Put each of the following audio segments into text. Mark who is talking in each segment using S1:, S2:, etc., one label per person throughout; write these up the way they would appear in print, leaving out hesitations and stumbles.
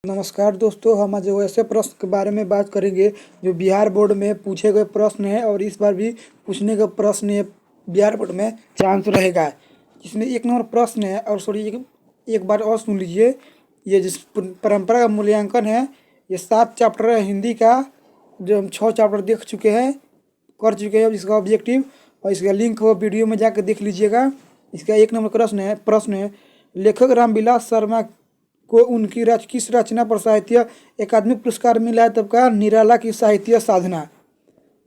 S1: नमस्कार दोस्तों, हम आज ऐसे प्रश्न के बारे में बात करेंगे जो बिहार बोर्ड में पूछे गए प्रश्न है और इस बार भी पूछने का प्रश्न है। बिहार बोर्ड में चांस रहेगा जिसमें एक नंबर प्रश्न है। और सॉरी, एक बार और सुन लीजिए। ये जिस परंपरा का मूल्यांकन है, ये 7 चैप्टर है हिंदी का, जो हम 6 चैप्टर देख चुके हैं, कर चुके हैं इसका ऑब्जेक्टिव, और इसका लिंक वो वीडियो में जाकर देख लीजिएगा। इसका एक नंबर प्रश्न है लेखक रामविलास शर्मा को उनकी किस रचना पर साहित्य अकादमी पुरस्कार मिला है? तब का निराला की साहित्य साधना।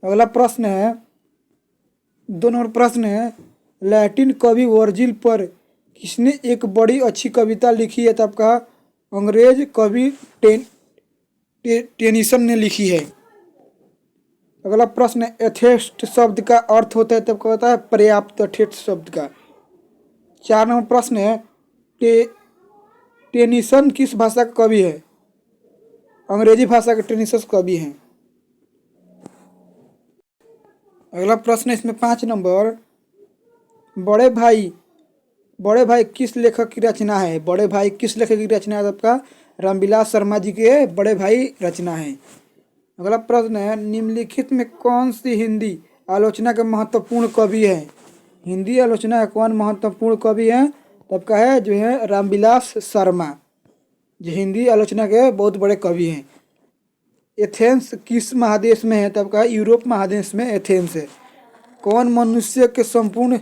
S1: अगला प्रश्न है, 2 नंबर प्रश्न है, लैटिन कवि वर्जिल पर किसने एक बड़ी अच्छी कविता लिखी है? तब का अंग्रेज कवि टेनिसन ने लिखी है। अगला प्रश्न है, यथेष्ट शब्द का अर्थ होता है? तब का होता है पर्याप्त। यथेष्ट शब्द का। 4 नंबर प्रश्न है, टेनिसन किस भाषा का कवि है? अंग्रेजी भाषा के टेनिसन कवि हैं। अगला प्रश्न है इसमें 5 नंबर, बड़े भाई किस लेखक की रचना है? बड़े भाई किस लेखक की रचना है? आपका रामविलास शर्मा जी के बड़े भाई रचना है। अगला प्रश्न है, निम्नलिखित में कौन सी हिंदी आलोचना के महत्वपूर्ण कवि है? हिंदी आलोचना का कौन महत्वपूर्ण कवि है? तब का है जो है रामविलास शर्मा, जो हिंदी आलोचना के बहुत बड़े कवि हैं। एथेंस किस महादेश में है? तब का यूरोप महादेश में एथेंस है। कौन मनुष्य के संपूर्ण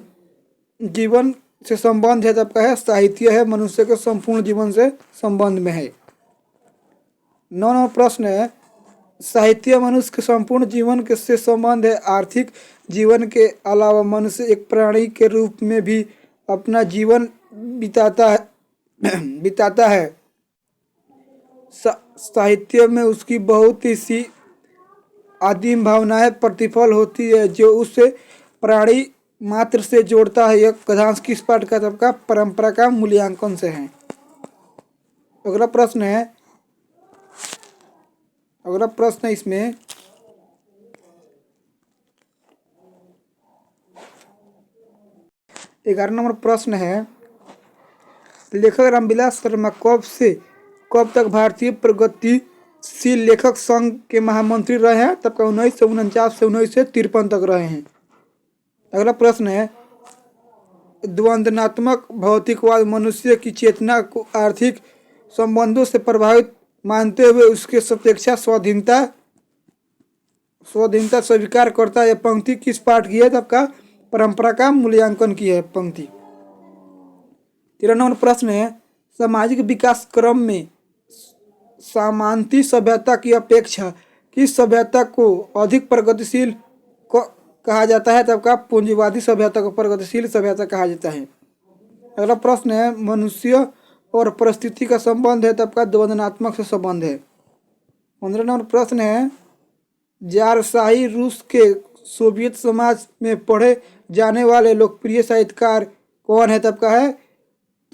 S1: जीवन से संबंध है? तब का है साहित्य है, मनुष्य के संपूर्ण जीवन से संबंध में है। 9 नंबर प्रश्न है, साहित्य मनुष्य के संपूर्ण जीवन के से संबंध है। आर्थिक जीवन के अलावा मनुष्य एक प्राणी के रूप में भी अपना जीवन बिताता है। साहित्य में उसकी बहुत ही सी आदिम भावनाएं प्रतिफल होती है जो उसे प्राणी मात्र से जोड़ता है। यह कथांश किस पाठ का? तब का परंपरा का मूल्यांकन से है। अगला प्रश्न है इसमें, ग्यारह नंबर प्रश्न है, लेखक रामविलास शर्मा कब से कब तक भारतीय प्रगतिशील लेखक संघ के महामंत्री रहे हैं? तब का 1949 से 1953 तक रहे हैं। अगला प्रश्न है, द्वंद्वात्मक भौतिकवाद मनुष्य की चेतना को आर्थिक संबंधों से प्रभावित मानते हुए उसके सापेक्ष स्वाधीनता स्वीकार करता है। यह पंक्ति किस पाठ की है? तब का परंपरा का मूल्यांकन की है पंक्ति। 13 नंबर प्रश्न है, सामाजिक विकास क्रम में सामंती सभ्यता की अपेक्षा किस सभ्यता को अधिक प्रगतिशील कहा जाता है? तब का पूंजीवादी सभ्यता को प्रगतिशील सभ्यता कहा जाता है। अगला प्रश्न है, मनुष्य और परिस्थिति का संबंध है? तब का द्वंद्वात्मक से संबंध है। 15 नंबर प्रश्न है, ज़ारशाही रूस के सोवियत समाज में पढ़े जाने वाले लोकप्रिय साहित्यकार कौन है? तब का है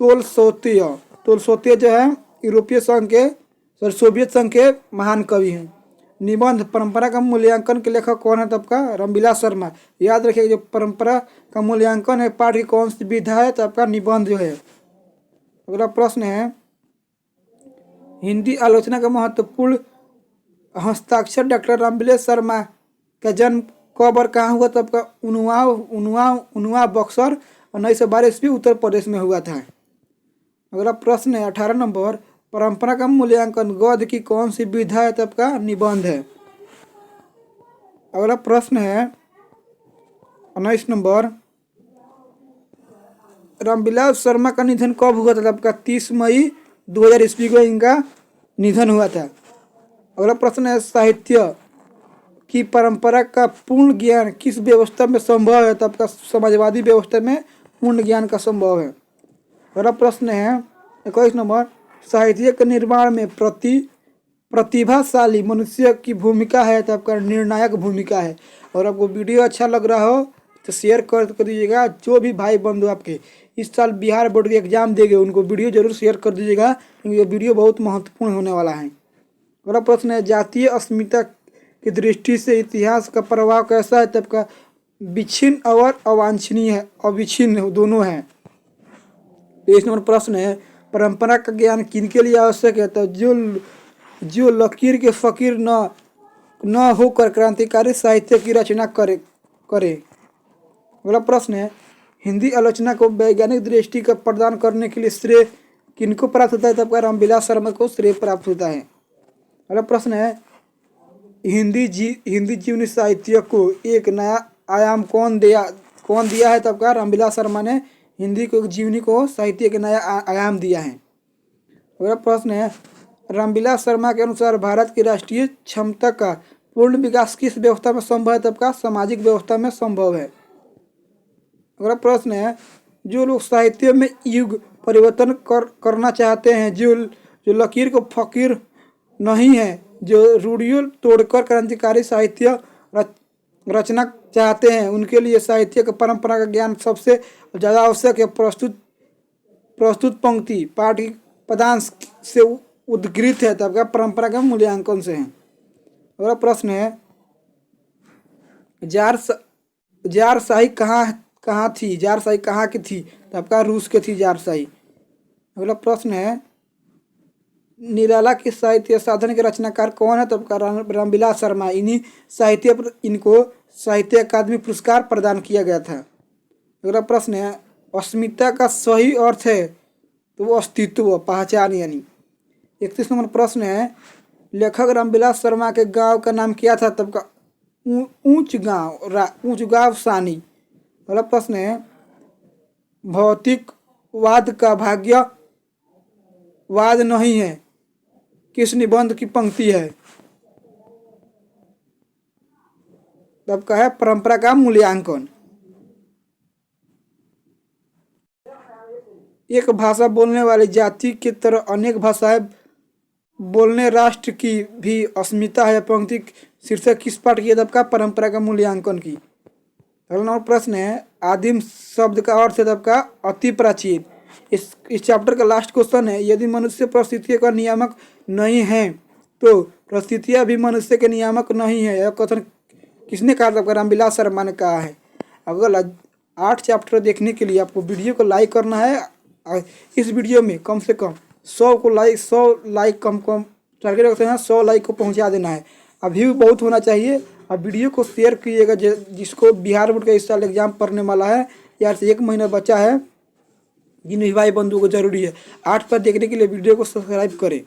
S1: तोलस्टॉय जो है यूरोपीय संघ के सोवियत संघ के महान कवि हैं। निबंध परंपरा का मूल्यांकन के लेखक कौन है? तब का रामविलास शर्मा। याद रखिएगा, जो परंपरा का मूल्यांकन है पाठ की कौन सी विधा है? तब का निबंध जो है। अगला प्रश्न है, हिंदी आलोचना का महत्वपूर्ण हस्ताक्षर डॉक्टर रामविलास शर्मा का जन्म कब और कहाँ हुआ? तब का उनुआ बक्सर 1912 ईस्वी उत्तर प्रदेश में हुआ था। अगला प्रश्न है 18 नंबर, परंपरा का मूल्यांकन गद्य की कौन सी विधा है? तब का निबंध है। अगला प्रश्न है 19 नंबर, रामविलास शर्मा का निधन कब हुआ था? तब का 30 मई 2000 ईस्वी को इनका निधन हुआ था। अगला प्रश्न है, साहित्य की परंपरा का पूर्ण ज्ञान किस व्यवस्था में संभव है? तब का समाजवादी व्यवस्था में पूर्ण ज्ञान का संभव है। अगला प्रश्न है 21 नंबर, साहित्य के निर्माण में प्रतिभाशाली मनुष्य की भूमिका है? तब का निर्णायक भूमिका है। और आपको वीडियो अच्छा लग रहा हो तो शेयर कर दीजिएगा। जो भी भाई बंधु आपके इस साल बिहार बोर्ड के एग्जाम देंगे उनको वीडियो जरूर शेयर कर दीजिएगा, क्योंकि ये वीडियो बहुत महत्वपूर्ण होने वाला है। अगला प्रश्न है, जातीय अस्मिता की दृष्टि से इतिहास का प्रभाव कैसा है? तब का विच्छिन्न और अवांछनीय है, अविच्छिन्न दोनों है। 23 नंबर प्रश्न है, परंपरा का ज्ञान किनके लिए आवश्यक है? तो जो लकीर के फकीर न होकर क्रांतिकारी साहित्य की रचना करे। अगला प्रश्न है, हिंदी आलोचना को वैज्ञानिक दृष्टि का प्रदान करने के लिए श्रेय किनको प्राप्त होता है? तो आपका रामविलास शर्मा को श्रेय प्राप्त होता है। अगला प्रश्न है, हिंदी जीवनी साहित्य को एक नया आयाम कौन दिया है? तो आपका रामविलास शर्मा ने हिंदी को जीवनी को साहित्य के नया आयाम दिया है। अगला प्रश्न है, रामविलास शर्मा के अनुसार भारत की राष्ट्रीय क्षमता का पूर्ण विकास किस व्यवस्था में संभव है? तब का सामाजिक व्यवस्था में संभव है। अगला प्रश्न है, जो लोग साहित्य में युग परिवर्तन करना चाहते हैं, जो लकीर को फकीर नहीं है, जो रूढ़ियों तोड़कर क्रांतिकारी साहित्य रचना चाहते हैं, उनके लिए साहित्य का परंपरा का ज्ञान सबसे ज़्यादा आवश्यक है। प्रस्तुत पंक्ति पाठ्य पदांश से उद्गृत है, तब का परंपरा का मूल्यांकन से है। अगला प्रश्न है, जार शाही कहाँ थी? जार शाही कहाँ की थी? तब का रूस के थी जार शाही। अगला प्रश्न है, निराला के साहित्य साधन के रचनाकार कौन है? तब का रामविलास शर्मा। इनको साहित्य अकादमी पुरस्कार प्रदान किया गया था। अगला प्रश्न है, अस्मिता का सही अर्थ है? तो वो अस्तित्व, पहचान यानी। 31 नंबर प्रश्न है, लेखक रामविलास शर्मा के गांव का नाम क्या था? तब का ऊंच गांव सानी। अगला प्रश्न है, भौतिकवाद का भाग्यवाद नहीं है किस निबंध की पंक्ति है? तब का है परंपरा का मूल्यांकन। एक भाषा बोलने वाली जाति की तरह अनेक भाषाएं बोलने राष्ट्र की भी अस्मिता है। पंक्ति शीर्षक किस पाठ की? तब का परंपरा का मूल्यांकन की। अगला नंबर प्रश्न है, आदिम शब्द का अर्थ है? तब का अति प्राचीन। इस चैप्टर का लास्ट क्वेश्चन है, यदि मनुष्य परिस्थितियों का नियामक नहीं है तो परिस्थितियां भी मनुष्य के नियामक नहीं है। यह कथन किसने कहा? तब का रामविलास शर्मा ने कहा है। अगला 8 चैप्टर देखने के लिए आपको वीडियो को लाइक करना है। इस वीडियो में कम से कम 100 लाइक कम टारगेट रखते हैं, 100 लाइक को पहुंचा देना है। अभी भी बहुत होना चाहिए। अब वीडियो को शेयर कीजिएगा जिसको बिहार बोर्ड का इस साल एग्जाम पढ़ने वाला है, यार से 1 महीना बचा है, जिन भाई बंधुओं को जरूरी है। 8 पर देखने के लिए वीडियो को सब्सक्राइब करें।